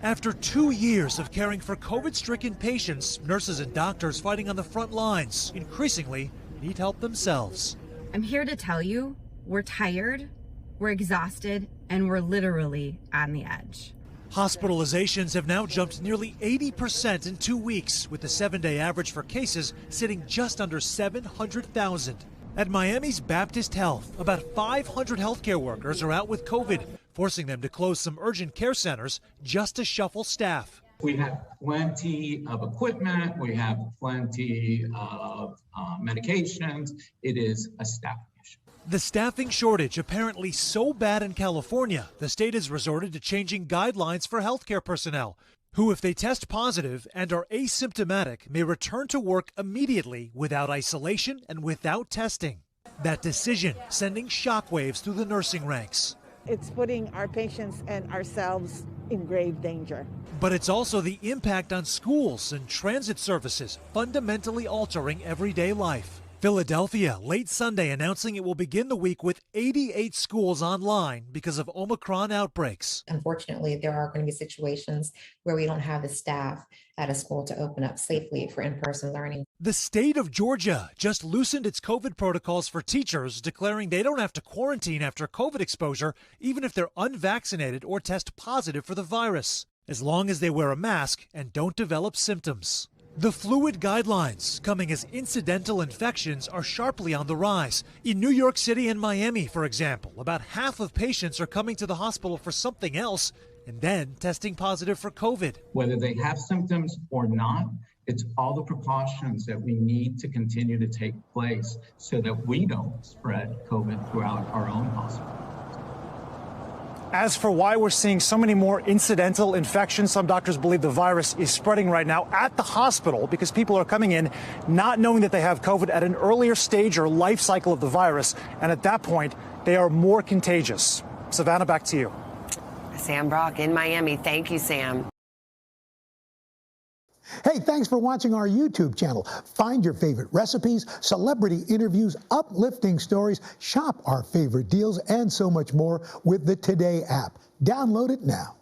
After 2 years of caring for COVID-stricken patients, nurses and doctors fighting on the front lines increasingly need help themselves. I'm here to tell you, we're tired, we're exhausted, and we're literally on the edge. Hospitalizations have now jumped nearly 80% in 2 weeks, with the 7-day average for cases sitting just under 700,000. At Miami's Baptist Health, about 500 healthcare workers are out with COVID, forcing them to close some urgent care centers just to shuffle staff. We have plenty of equipment, we have plenty of medications. It is a staffing issue. The staffing shortage apparently so bad in California, the state has resorted to changing guidelines for healthcare personnel, who, if they test positive and are asymptomatic, may return to work immediately without isolation and without testing. That decision sending shockwaves through the nursing ranks. It's putting our patients and ourselves in grave danger. But it's also the impact on schools and transit services, fundamentally altering everyday life. Philadelphia, late Sunday, announcing it will begin the week with 88 schools online because of Omicron outbreaks. Unfortunately, there are going to be situations where we don't have the staff at a school to open up safely for in-person learning. The state of Georgia just loosened its COVID protocols for teachers, declaring they don't have to quarantine after COVID exposure, even if they're unvaccinated or test positive for the virus, as long as they wear a mask and don't develop symptoms. The fluid guidelines, coming as incidental infections, are sharply on the rise. In New York City and Miami, for example, about half of patients are coming to the hospital for something else and then testing positive for COVID. Whether they have symptoms or not, it's all the precautions that we need to continue to take place so that we don't spread COVID throughout our own hospital. As for why we're seeing so many more incidental infections, some doctors believe the virus is spreading right now at the hospital because people are coming in not knowing that they have COVID at an earlier stage or life cycle of the virus. And at that point, they are more contagious. Savannah, back to you. Sam Brock in Miami. Thank you, Sam. Hey, thanks for watching our YouTube channel. Find your favorite recipes, celebrity interviews, uplifting stories, shop our favorite deals, and so much more with the Today app. Download it now.